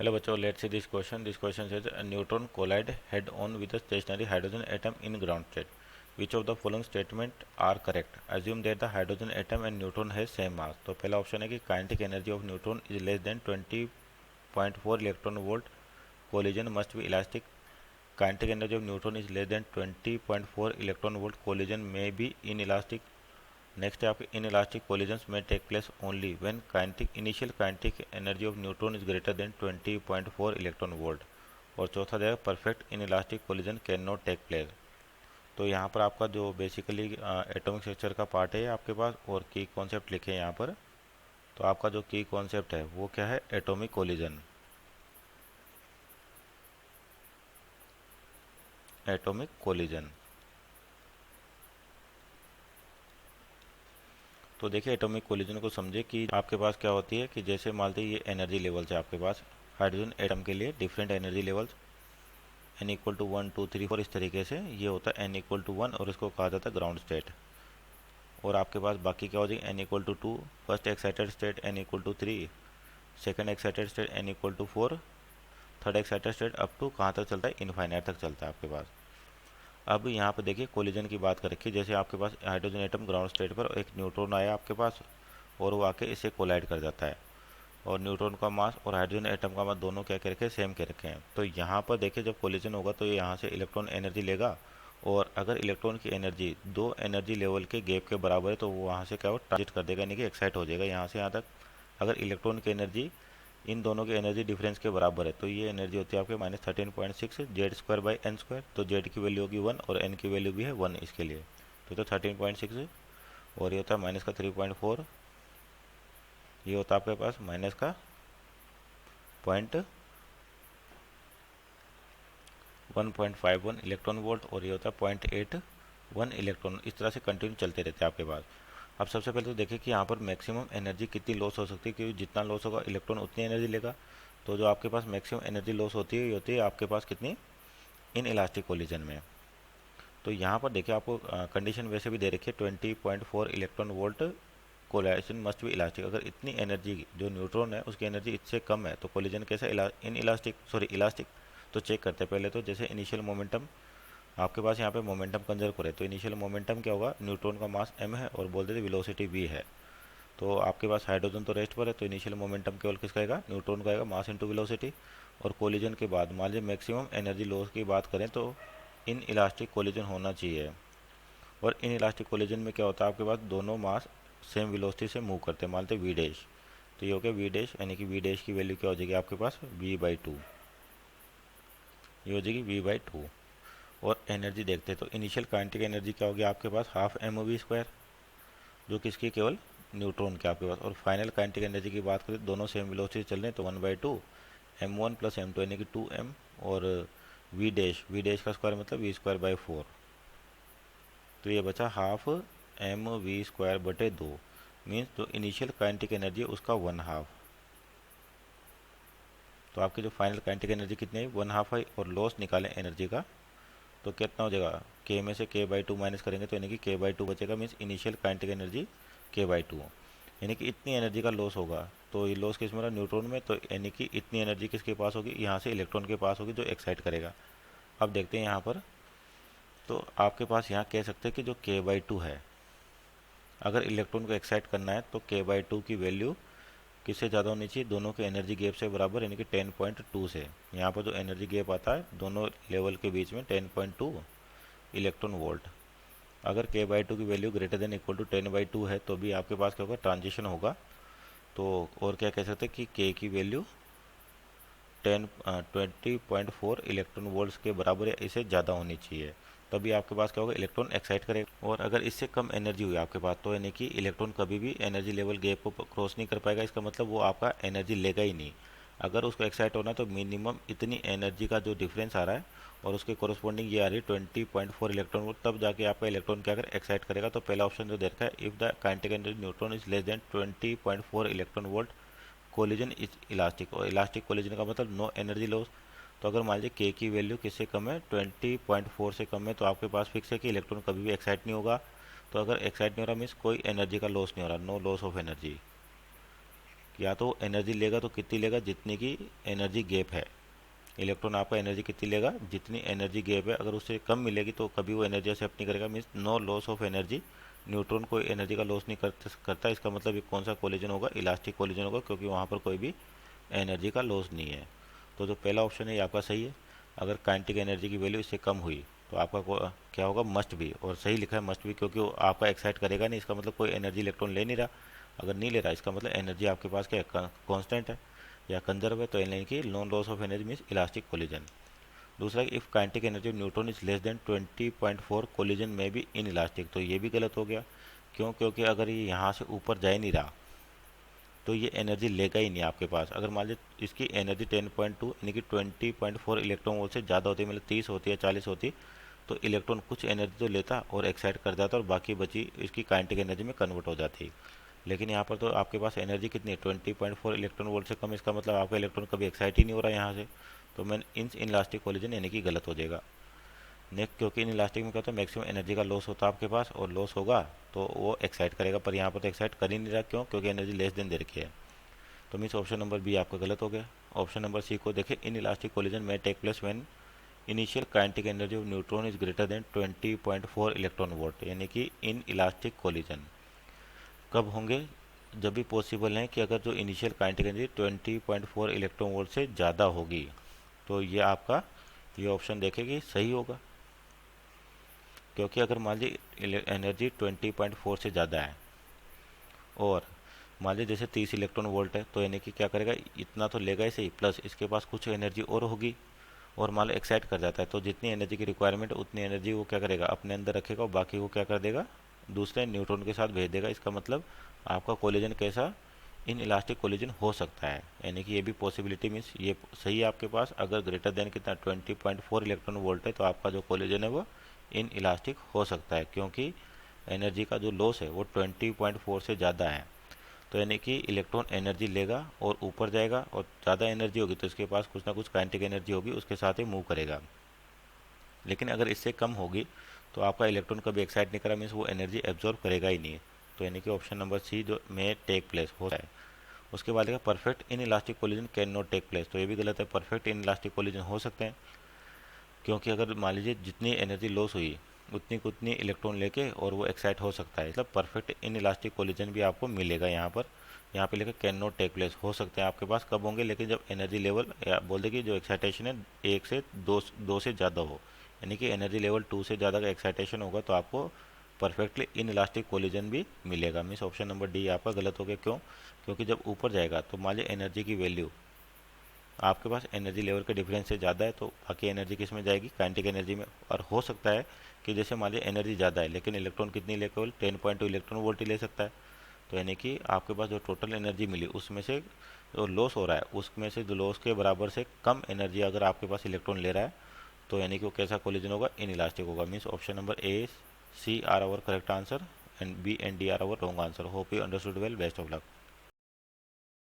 Hello बच्चों, let's see this question. This question says a neutron collide head on with a stationary hydrogen atom in ground state. Which of the following statement are correct? Assume that the hydrogen atom and neutron has same mass. तो पहला option है कि kinetic energy of neutron is less than 20.4 electron volt. Collision must be elastic. Kinetic energy of neutron is less than 20.4 electron volt. Collision may be inelastic. Next है आपके inelastic collisions may take place only when initial kinetic energy of neutron is greater than 20.4 electron volt. और चौथा देगा perfect inelastic collision cannot take place. तो यहाँ पर आपका जो बेसिकली एटॉमिक स्ट्रक्चर का पार्ट है आपके पास और की कॉन्सेप्ट लिखे हैं यहाँ पर. तो आपका जो की कॉन्सेप्ट है वो क्या है? Atomic collision. Atomic collision. तो देखिए एटॉमिक कोलिजन को समझे कि आपके पास क्या होती है कि जैसे मान लीजिए ये एनर्जी लेवल्स है आपके पास हाइड्रोजन एटम के लिए different energy levels n equal to 1 2 3 4 इस तरीके से ये होता है n इक्वल टू 1 और इसको कहा जाता है ग्राउंड स्टेट. और आपके पास बाकी क्या हो जाएगी n equal to 2 first excited state n equal to 3 second excited state n equal to 4 third excited state up to कहाँ तक चलता है? इनफाइनाइट तक चलता है आपके पास. अब यहाँ पर देखिए कोलिजन की बात कर रखी है. जैसे आपके पास हाइड्रोजन एटम ग्राउंड स्टेट पर एक न्यूट्रॉन आया आपके पास और वो आके इससे कोलाइड कर जाता है और न्यूट्रॉन का मास और हाइड्रोजन एटम का मास दोनों क्या कह रखे हैं? सेम कह रखे हैं. तो यहाँ पर देखिए जब कोलिजन होगा तो ये यहाँ से इलेक्ट्रॉन एनर्जी लेगा और अगर इलेक्ट्रॉन की एनर्जी दो एनर्जी लेवल के गैप के बराबर है तो वो वहाँ से क्या हो ट्रांजिट कर देगा यानी कि एक्साइट हो जाएगा यहाँ से यहाँ तक. अगर इलेक्ट्रॉन की एनर्जी इन दोनों के एनर्जी डिफरेंस के बराबर है तो ये एनर्जी होती है आपके -13.6 z square by n square. तो जेड की वैल्यू होगी 1 और एन की वैल्यू भी है 1 इसके लिए. तो 13.6 और ये होता है माइनस का 3.4. ये होता है आपके पास माइनस का 1.51 इलेक्ट्रॉन वोल्ट और ये होता है 0.81 इलेक्ट्रॉन. इस तरह से कंटिन्यू चलते रहते हैं आपके पास. अब सबसे पहले तो देखिए कि यहाँ पर मैक्सिमम एनर्जी कितनी लॉस हो सकती है क्योंकि जितना लॉस होगा इलेक्ट्रॉन उतनी एनर्जी लेगा. तो जो आपके पास मैक्सिमम एनर्जी लॉस होती है ये होती है आपके पास कितनी? इन इलास्टिक कोलिजन में. तो यहाँ पर देखिए आपको कंडीशन वैसे भी दे रखी है 20.4 electron volt collision must be elastic. अगर इतनी एनर्जी जो न्यूट्रॉन है उसकी एनर्जी इससे कम है तो कोलिजन कैसा इन इलास्टिक इलास्टिक. तो चेक करते हैं पहले तो जैसे इनिशियल मोमेंटम आपके पास यहाँ पे मोमेंटम कंजर्व करे तो इनिशियल मोमेंटम क्या होगा? न्यूट्रॉन का मास m है और बोल देते वेलोसिटी v है. तो आपके पास हाइड्रोजन तो रेस्ट पर है तो इनिशियल मोमेंटम केवल किसका आएगा? न्यूट्रॉन का आएगा मास इंटू वेलोसिटी. और कोलिजन के बाद मान लीजिए मैक्सिमम एनर्जी लॉस की बात करें तो इन इलास्टिक कोलिजन होना चाहिए. और इन इलास्टिक कोलिजन में क्या होता है आपके पास दोनों मास सेम वेलोसिटी से मूव करते हैं. मान लेते वी डैश. तो ये हो गया वी डैश यानी कि वी डैश की वैल्यू क्या हो जाएगी आपके पास? v/2. ये हो जाएगी v/2. और एनर्जी देखते हैं तो इनिशियल काइनेटिक एनर्जी क्या होगी आपके पास? हाफ mv² जो किसकी? केवल न्यूट्रॉन के आपके पास. और फाइनल काइनेटिक एनर्जी की बात करें दोनों सेम वेलोसिटी चल रहे हैं तो 1/2 m1 प्लस m2 यानी कि 2m और वी डैश का स्क्वायर मतलब v²/4. तो ये बचा हाफ mv²/2 मीन्स जो इनिशियल काइनेटिक एनर्जी है उसका 1/2. तो आपकी जो फाइनल काइनेटिक एनर्जी कितनी है? 1/2 है. और लॉस निकालें एनर्जी का तो कितना हो जाएगा? k में से k/2 माइनस करेंगे तो यानी कि k/2 बचेगा means initial kinetic energy k/2 यानी कि इतनी एनर्जी का लॉस होगा. तो ये लॉस किस में रहा? न्यूट्रॉन में. तो यानी कि इतनी एनर्जी किसके पास होगी? यहाँ से इलेक्ट्रॉन के पास होगी जो एक्साइट करेगा. अब देखते हैं यहाँ पर तो आपके पास यहाँ कह सकते हैं कि जो k/2 है अगर इलेक्ट्रॉन को एक्साइट करना है तो k/2 की वैल्यू किससे ज़्यादा होनी चाहिए? दोनों के एनर्जी गैप से बराबर यानी कि 10.2 से. यहाँ पर जो एनर्जी गैप आता है दोनों लेवल के बीच में 10.2 इलेक्ट्रॉन वोल्ट. अगर k/2 की value greater than equal to 10/2 है तो भी आपके पास क्या होगा? ट्रांजिशन होगा. तो और क्या कह सकते हैं कि k की वैल्यू 20.4 इलेक्ट्रॉन वोल्ट्स के बराबर या इससे ज़्यादा होनी चाहिए. तभी आपके पास क्या होगा? इलेक्ट्रॉन एक्साइट करेगा. और अगर इससे कम एनर्जी हुई आपके पास तो यानी कि इलेक्ट्रॉन कभी भी एनर्जी लेवल गैप को क्रॉस नहीं कर पाएगा. इसका मतलब वो आपका एनर्जी लेगा ही नहीं. अगर उसको एक्साइट होना तो मिनिमम इतनी एनर्जी का जो डिफरेंस आ रहा है और उसके कोरस्पॉन्डिंग ये आ रही है 20.4 इलेक्ट्रॉन वोल्ट तब जाके आपका इलेक्ट्रॉन क्या अगर एक्साइट करेगा. तो पहला ऑप्शन जो दे रखा है if the kinetic energy neutron is less than 20.4 electron volt collision is elastic. और इलास्टिक कोलिजन का मतलब नो एनर्जी लॉस. तो अगर मान लीजिए k की वैल्यू किससे कम है? 20.4 से कम है तो आपके पास फिक्स है कि इलेक्ट्रॉन कभी भी एक्साइट नहीं होगा. तो अगर एक्साइट नहीं हो रहा मीन्स कोई एनर्जी का लॉस नहीं हो रहा. No loss of energy. या तो एनर्जी लेगा तो कितनी लेगा, जितनी की एनर्जी गैप है। इलेक्ट्रॉन आपका एनर्जी कितनी लेगा, जितनी एनर्जी गैप है। अगर उससे कम मिलेगी तो कभी वो एनर्जी एक्सेप्ट नहीं करेगा, means no loss of energy. Neutron कोई एनर्जी का लॉस नहीं करता। इसका मतलब ये कौन सा कोलिजन होगा, इलास्टिक कोलिजन होगा, क्योंकि वहाँ पर कोई भी एनर्जी का लॉस नहीं है। तो जो पहला ऑप्शन है ये आपका सही है। अगर काइनेटिक एनर्जी की वैल्यू इससे कम हुई तो आपका क्या होगा, मस्ट भी। और सही लिखा है मस्ट भी, क्योंकि वो आपका एक्साइट करेगा नहीं, इसका मतलब कोई एनर्जी इलेक्ट्रॉन ले नहीं रहा। अगर नहीं ले रहा इसका मतलब एनर्जी आपके पास क्या है, कॉन्स्टेंट है या कंजर्व है। तो यानी कि no loss of energy means elastic collision. दूसरा, if kinetic energy of neutron is less than 20.4 collision में भी इन इलास्टिक। तो ये भी गलत हो गया। क्यों, क्योंकि अगर ये यहाँ से ऊपर जा ही नहीं रहा तो ये एनर्जी लेगा ही नहीं आपके पास। अगर मान लीजिए इसकी एनर्जी 10.2 यानी कि 20.4 इलेक्ट्रॉन वोल्ट से ज़्यादा होती है, मतलब 30 होती है, 40 होती, तो इलेक्ट्रॉन कुछ एनर्जी तो लेता और एक्साइट कर जाता और बाकी बची इसकी काइनेटिक एनर्जी में कन्वर्ट हो जाती। लेकिन यहाँ पर तो आपके पास एनर्जी कितनी है, 20.4 इलेक्ट्रॉन वोल्ट से कम। इसका मतलब आपका इलेक्ट्रॉन कभी एक्साइट ही नहीं हो रहा है यहाँ से। तो मैं इन इलास्टिक कोलिजन यानी कि गलत हो जाएगा। नेक्स्ट, क्योंकि इन इलास्टिक में क्या होता है, मैक्सिमम एनर्जी का लॉस होता है आपके पास, और लॉस होगा तो वो एक्साइट करेगा, पर यहाँ पर तो एक्साइट कर ही नहीं रहा। क्यों, क्योंकि एनर्जी लेस देन दे रखी है। तो मीन्स ऑप्शन नंबर बी आपका गलत हो गया। ऑप्शन नंबर सी को देखें, इन इलास्टिक कोलिजन में take place when initial kinetic energy of neutron is greater than 20.4 electron volt. यानी कि इन इलास्टिक कोलिजन कब होंगे, जब भी पॉसिबल है कि अगर जो initial kinetic energy 20.4 electron volt से ज़्यादा होगी। तो ये आपका ये ऑप्शन देखेगी सही होगा। क्योंकि अगर मान लीजिए एनर्जी 20.4 से ज़्यादा है और मान लीजिए जैसे 30 इलेक्ट्रॉन वोल्ट है, तो यानी कि क्या करेगा, इतना तो लेगा ही सही, प्लस इसके पास कुछ एनर्जी और होगी। और मान लो एक्साइट कर जाता है तो जितनी एनर्जी की रिक्वायरमेंट है उतनी एनर्जी वो क्या करेगा, अपने अंदर रखेगा और बाकी वो क्या कर देगा, दूसरे न्यूट्रॉन के साथ भेज देगा। इसका मतलब आपका कोलिजन कैसा, इन इलास्टिक कोलिजन हो सकता है। यानी कि ये भी पॉसिबिलिटी मीन्स ये सही है आपके पास। अगर ग्रेटर देन कितना 20.4 इलेक्ट्रॉन वोल्ट है तो आपका जो कोलिजन है वो इन इलास्टिक हो सकता है, क्योंकि एनर्जी का जो लॉस है वो 20.4 से ज़्यादा है। तो यानी कि इलेक्ट्रॉन एनर्जी लेगा और ऊपर जाएगा, और ज़्यादा एनर्जी होगी तो इसके पास कुछ ना कुछ काइनेटिक एनर्जी होगी, उसके साथ ही मूव करेगा। लेकिन अगर इससे कम होगी तो आपका इलेक्ट्रॉन कभी एक्साइट नहीं करा, मीन्स वो एनर्जी एब्जॉर्ब करेगा ही नहीं। तो यानी कि ऑप्शन नंबर सी जो में टेक प्लेस हो रहा है। उसके बाद देखा, perfect inelastic collision can not take place. तो ये भी गलत है, परफेक्ट इन इलास्टिक कोलिजन हो सकते हैं। क्योंकि अगर मान लीजिए जितनी एनर्जी लॉस हुई उतनी को उतनी इलेक्ट्रॉन लेके और वो एक्साइट हो सकता है, मतलब परफेक्ट इन इलास्टिक कोलिजन भी आपको मिलेगा यहाँ पर। यहाँ पे लिखा कैन नॉट टेक प्लेस, हो सकते हैं आपके पास, कब होंगे, लेकिन जब एनर्जी लेवल या बोल दे कि जो एक्साइटेशन है 1 से 2 से ज़्यादा हो। यानी कि एनर्जी लेवल 2 से ज़्यादा का एक्साइटेशन होगा तो आपको परफेक्टली इन इलास्टिक कोलिजन भी मिलेगा। मीन्स ऑप्शन नंबर डी आपका गलत हो गया। क्यों, क्योंकि जब ऊपर जाएगा तो मान लीजिए एनर्जी की वैल्यू आपके पास एनर्जी लेवल के डिफरेंस से ज़्यादा है, तो बाकी एनर्जी किस में जाएगी, काइनेटिक एनर्जी में। और हो सकता है कि जैसे मान लीजिए एनर्जी ज़्यादा है लेकिन इलेक्ट्रॉन कितनी ले, केवल 10.2 इलेक्ट्रॉन वोल्ट ही ले सकता है। तो यानी कि आपके पास जो टोटल एनर्जी मिली उसमें से जो लॉस हो रहा है उसमें से जो लॉस के बराबर से कम एनर्जी अगर आपके पास इलेक्ट्रॉन ले रहा है तो यानी कि वो कैसा कोलिजन होगा, इन इलास्टिक होगा। Means option number a c are our correct answer and b and d are our wrong answer. Hope you understood well, best of luck.